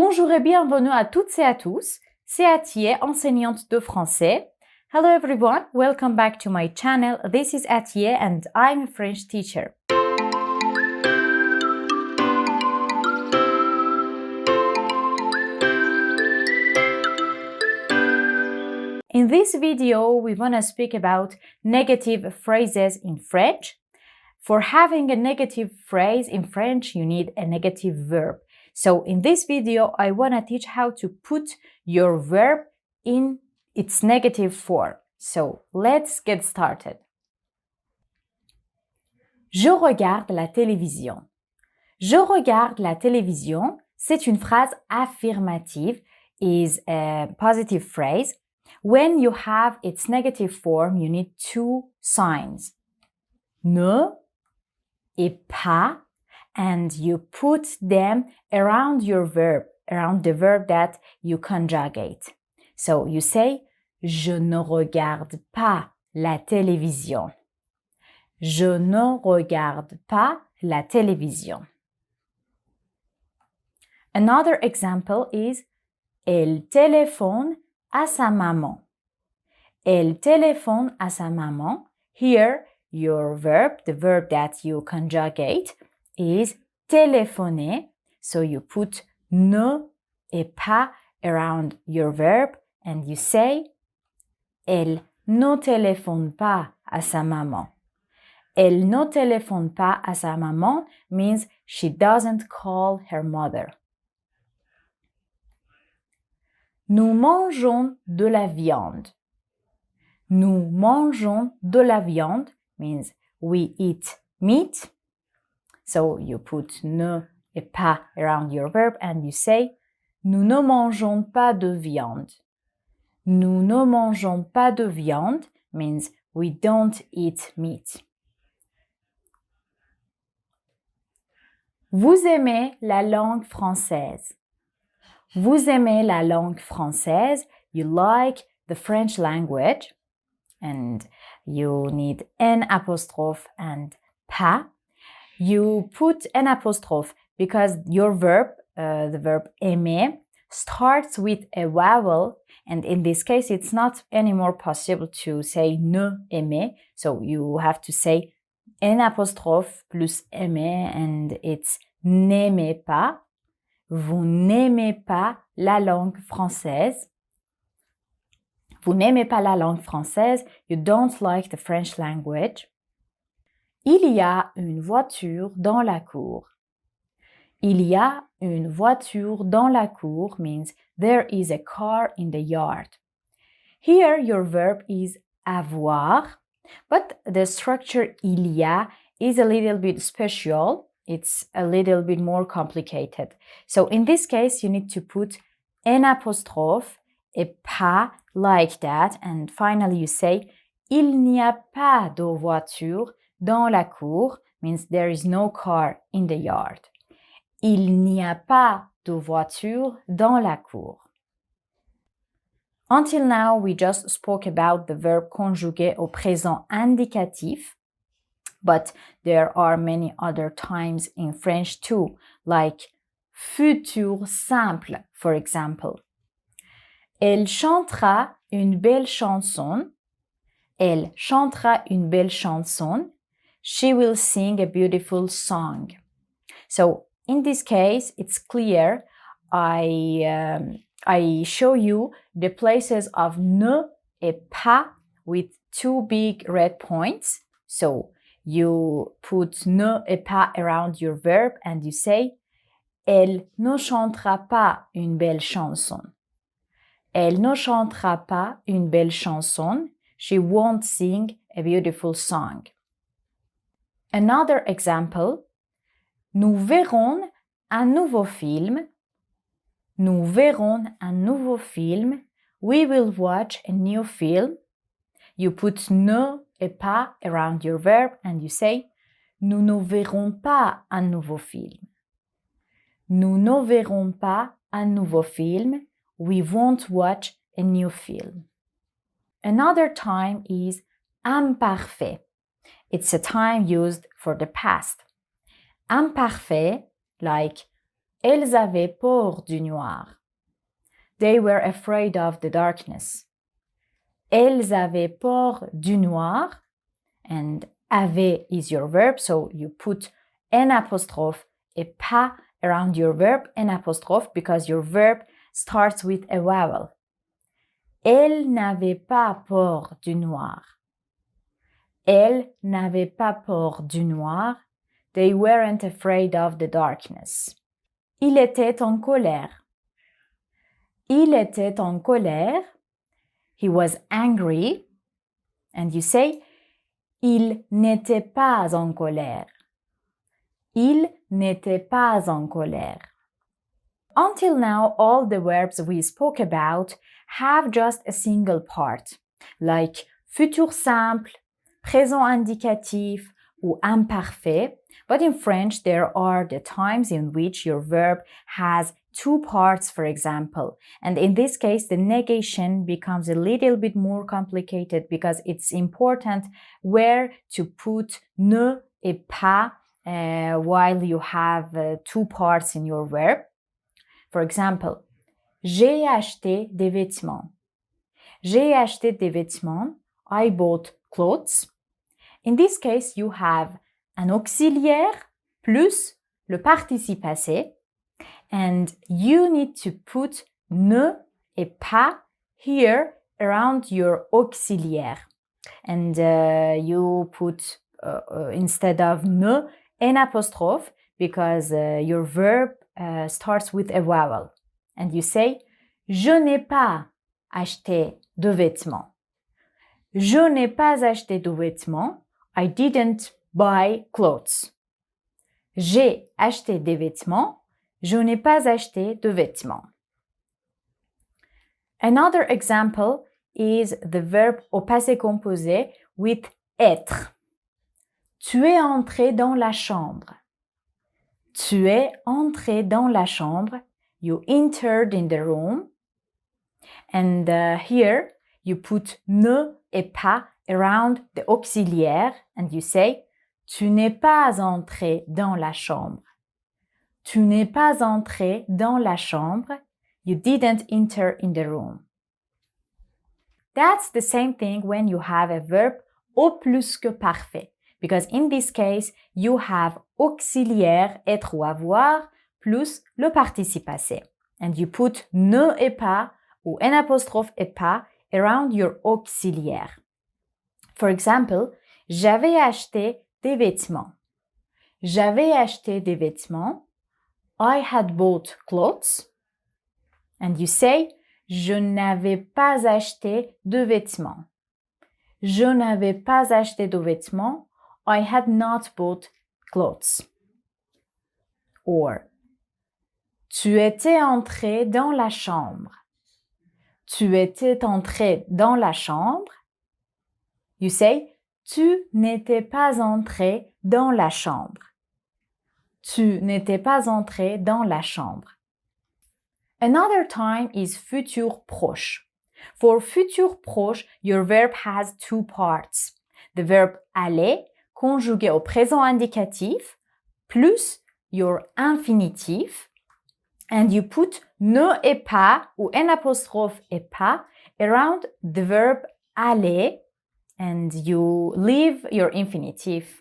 Bonjour et bienvenue à toutes et à tous. C'est Atiye, enseignante de français. Hello everyone, welcome back to my channel. This is Atiye and I'm a French teacher. In this video, we want to speak about negative phrases in French. For having a negative phrase in French, you need a negative verb. So in this video, I want to teach how to put your verb in its negative form. So let's get started. Je regarde la télévision. Je regarde la télévision, c'est une phrase affirmative, is a positive phrase. When you have its negative form, you need two signs. Ne et pas, and you put them around your verb, around the verb that you conjugate. So you say, je ne regarde pas la télévision. Je ne regarde pas la télévision. Another example is, elle téléphone à sa maman. Elle téléphone à sa maman. Here, your verb, the verb that you conjugate, is téléphoner. So you put ne et pas around your verb and you say, elle ne téléphone pas à sa maman. Elle ne téléphone pas à sa maman means she doesn't call her mother. Nous mangeons de la viande. Nous mangeons de la viande means we eat meat. So you put ne et pas around your verb and you say, nous ne mangeons pas de viande. Nous ne mangeons pas de viande means we don't eat meat. Vous aimez la langue française. Vous aimez la langue française. You like the French language. And you need an apostrophe and pas. You put an apostrophe because your verb, the verb aimer, starts with a vowel. And in this case, it's not anymore possible to say ne aimer. So you have to say an apostrophe plus aimer, and it's n'aimez pas. Vous n'aimez pas la langue française. Vous n'aimez pas la langue française. You don't like the French language. Il y a une voiture dans la cour. Il y a une voiture dans la cour means there is a car in the yard. Here your verb is avoir, but the structure il y a is a little bit special. It's a little bit more complicated. So in this case, you need to put an apostrophe, et pas like that. And finally, you say, il n'y a pas de voiture dans la cour, means there is no car in the yard. Il n'y a pas de voiture dans la cour. Until now, we just spoke about the verb conjugué au présent indicatif. But there are many other times in French too, like futur simple, for example. Elle chantera une belle chanson. Elle chantera une belle chanson. She will sing a beautiful song. So in this case, it's clear. I show you the places of ne et pas with two big red points. So you put ne et pas around your verb and you say, elle ne chantera pas une belle chanson. Elle ne chantera pas une belle chanson. She won't sing a beautiful song. Another example, nous verrons un nouveau film. Nous verrons un nouveau film. We will watch a new film. You put ne et pas around your verb and you say, nous ne verrons pas un nouveau film. Nous ne verrons pas un nouveau film. We won't watch a new film. Another time is imparfait. It's a time used for the past. Imparfait, like Elles avaient peur du noir. They were afraid of the darkness. Elles avaient peur du noir. And avaient is your verb, so you put an apostrophe et pas around your verb, an apostrophe, because your verb starts with a vowel. Elles n'avaient pas peur du noir. Elles n'avaient pas peur du noir. They weren't afraid of the darkness. Il était en colère. Il était en colère. He was angry. And you say, il n'était pas en colère. Il n'était pas en colère. Until now, all the verbs we spoke about have just a single part, like futur simple, présent indicatif, ou imparfait. But in French, there are the times in which your verb has two parts, for example. And in this case, the negation becomes a little bit more complicated because it's important where to put ne et pas while you have two parts in your verb. For example, j'ai acheté des vêtements. J'ai acheté des vêtements. I bought clothes. In this case, you have an auxiliaire plus le participe passé. And you need to put ne et pas here around your auxiliaire. And you put instead of ne an apostrophe because your verb starts with a vowel. And you say, je n'ai pas acheté de vêtements. Je n'ai pas acheté de vêtements. I didn't buy clothes. J'ai acheté des vêtements. Je n'ai pas acheté de vêtements. Another example is the verb au passé composé with être. Tu es entré dans la chambre. Tu es entré dans la chambre. You entered in the room. And here you put ne et pas around the auxiliaire and you say tu n'es pas entré dans la chambre. Tu n'es pas entré dans la chambre. You didn't enter in the room. That's the same thing when you have a verb au plus que parfait. Because in this case, you have auxiliaire, être ou avoir, plus le participe passé. And you put ne et pas ou un apostrophe et pas around your auxiliaire. For example, j'avais acheté des vêtements. J'avais acheté des vêtements. I had bought clothes. And you say, je n'avais pas acheté de vêtements. Je n'avais pas acheté de vêtements. I had not bought clothes. Or, tu étais entré dans la chambre. Tu étais entré dans la chambre. You say, tu n'étais pas entré dans la chambre. Tu n'étais pas entré dans la chambre. Another time is futur proche. For futur proche, your verb has two parts. The verb aller, conjugué au présent indicatif, plus your infinitif. And you put ne et pas ou un apostrophe et pas around the verb aller and you leave your infinitive.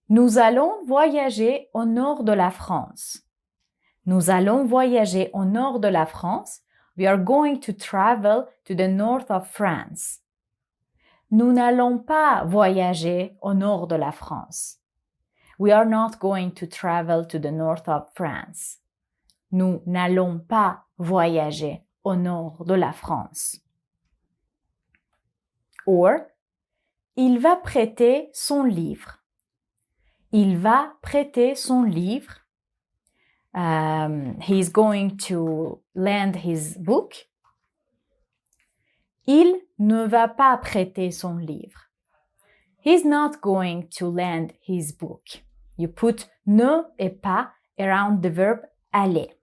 Nous allons voyager au nord de la France. Nous allons voyager au nord de la France. We are going to travel to the north of France. Nous n'allons pas voyager au nord de la France. We are not going to travel to the north of France. Nous n'allons pas voyager au nord de la France. Or, il va prêter son livre. Il va prêter son livre. He is going to lend his book. Il ne va pas prêter son livre. He's not going to lend his book. You put ne et pas around the verb aller.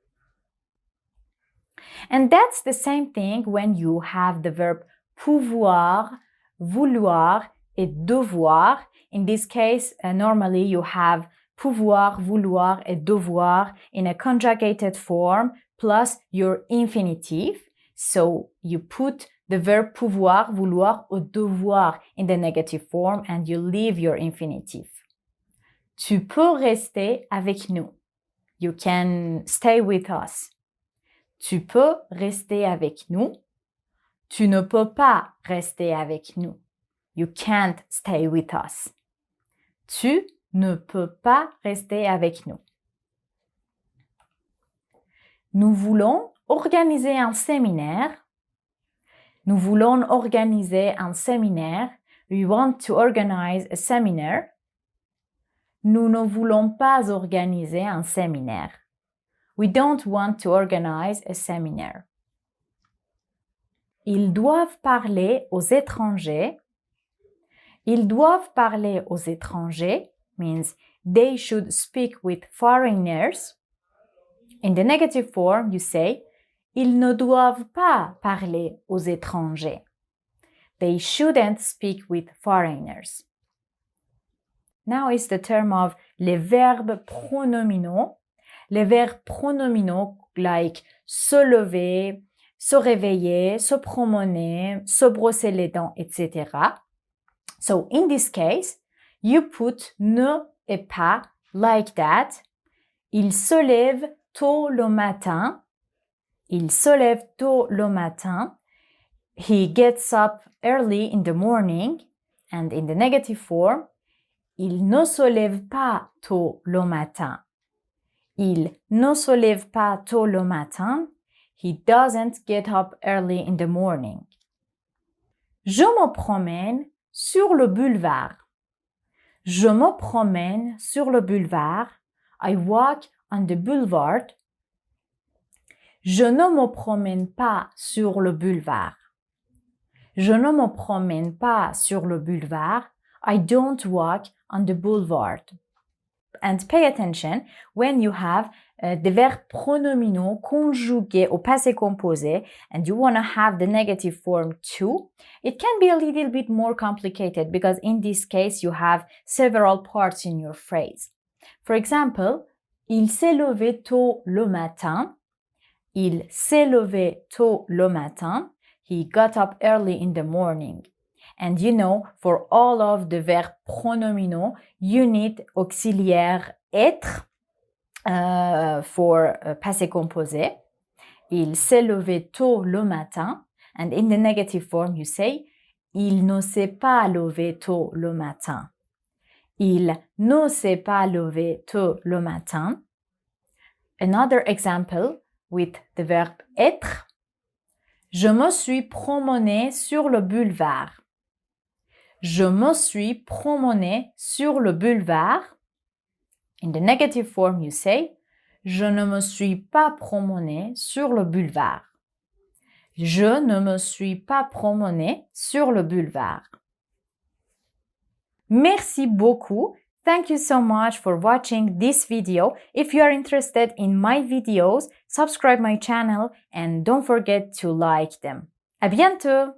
And that's the same thing when you have the verb pouvoir, vouloir, et devoir. In this case, normally you have pouvoir, vouloir et devoir in a conjugated form plus your infinitive. So you put the verb pouvoir, vouloir ou devoir in the negative form and you leave your infinitive. Tu peux rester avec nous. You can stay with us. Tu peux rester avec nous. Tu ne peux pas rester avec nous. You can't stay with us. Tu ne peux pas rester avec nous. Nous voulons organiser un séminaire. Nous voulons organiser un séminaire. We want to organize a seminar. Nous ne voulons pas organiser un séminaire. We don't want to organize a seminar. Ils doivent parler aux étrangers. Ils doivent parler aux étrangers means they should speak with foreigners. In the negative form, you say, ils ne doivent pas parler aux étrangers. They shouldn't speak with foreigners. Now is the term of les verbes pronominaux. Les verbes pronominaux like se lever, se réveiller, se promener, se brosser les dents, etc. So in this case, you put ne et pas like that. Il se lève tôt le matin. Il se lève tôt le matin. He gets up early in the morning. And in the negative form, il ne se lève pas tôt le matin. Il ne se lève pas tôt le matin. He doesn't get up early in the morning. Je me promène sur le boulevard. Je me promène sur le boulevard. I walk on the boulevard. Je ne me promène pas sur le boulevard. Je ne me promène pas sur le boulevard. I don't walk on the boulevard. And pay attention when you have des verbes pronominaux conjugués au passé composé and you want to have the negative form too. It can be a little bit more complicated because in this case you have several parts in your phrase. For example, il s'est levé tôt le matin. Il s'est levé tôt le matin. He got up early in the morning. And you know, for all of the verbes pronominaux, you need auxiliaire être for passé composé. Il s'est levé tôt le matin. And in the negative form, you say, il ne s'est pas levé tôt le matin. Il ne s'est pas levé tôt le matin. Another example with the verb être. Je me suis promené sur le boulevard. Je me suis promené sur le boulevard. In the negative form, you say, je ne me suis pas promené sur le boulevard. Je ne me suis pas promené sur le boulevard. Merci beaucoup. Thank you so much for watching this video. If you are interested in my videos, subscribe my channel and don't forget to like them. À bientôt!